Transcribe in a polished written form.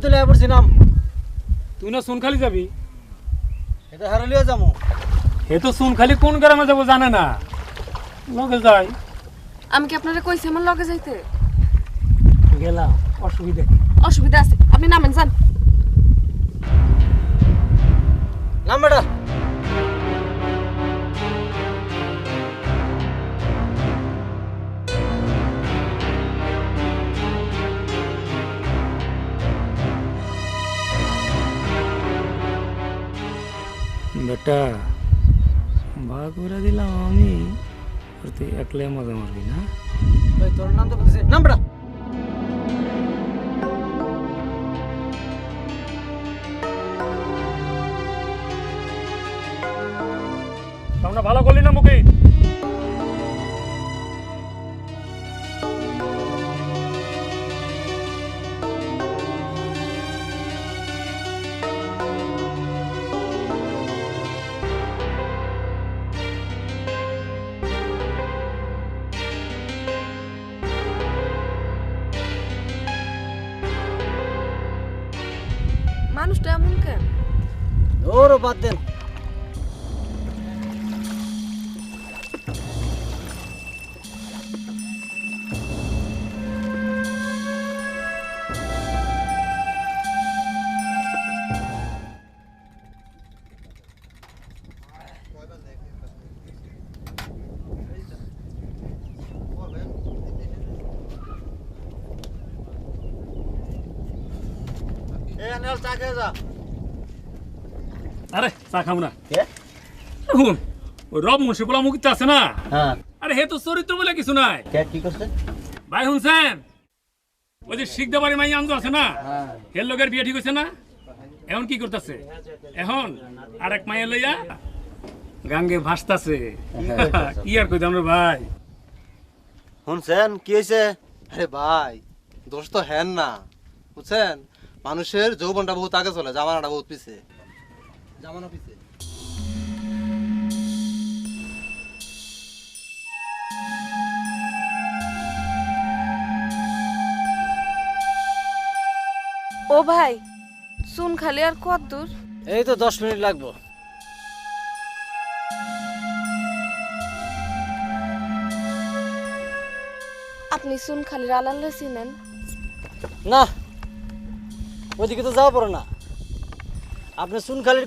তুলে পড়ছি নাম। তুই না সোনখালি যাবি? এটা হারলিয়া যাবো। হে তো সোনখালি কোন গ্রামে যাবো জানে না, লগে যাই। আমি কি আপনারা কইছি আমার লগে যাইতে? গেলাম, অসুবিধা কি? অসুবিধা আছে, আপনি নামেন যান। নাম বেটা। বেটা ভাগ করে দিলাম আমি, আর তুই একলাই মজা মারবি না? ভাই তোর নাম তো বলতেছে, নাম বেটা। আমরা ভালো করলি না মুখে। মানুষটা এমন কেন? ওরও বাদ দেন। চা খেয়ে যা। আরে চা খাবো না। কে? শুন, ওই রব মুন্সিপুলা মুখিতে আছে না, হ্যাঁ। আরে হে তো চরিত্র বলে কিছু নাই। কে কি করছে? ভাই শুনছেন, ওই যে শিখদা বাড়ি মাই আনজো আছে না, হের লোকের বিয়ে ঠিক হয়েছে না, এখন কি করতেছে? এখন আর এক মাইয়া লইয়া গাঙ্গে ভাসতাছে। কি আর কইতাম রে ভাই। শুনছেন কি হয়েছে? আরে ভাই দোষ তো হ্যান না, বুঝছেন? মানুষের যৌবনটা বহুত আগে চলে, জামানাটা বহুত পিছে। জামানা পিছে। ও ভাই, শুন খালি আর কত দূর? এই তো 10 মিনিট লাগবো। আপনি শুন খালির আলালে চিনেন? না, ওইদিকে তো যাওয়া পড়ে না। আপনি সুনখালির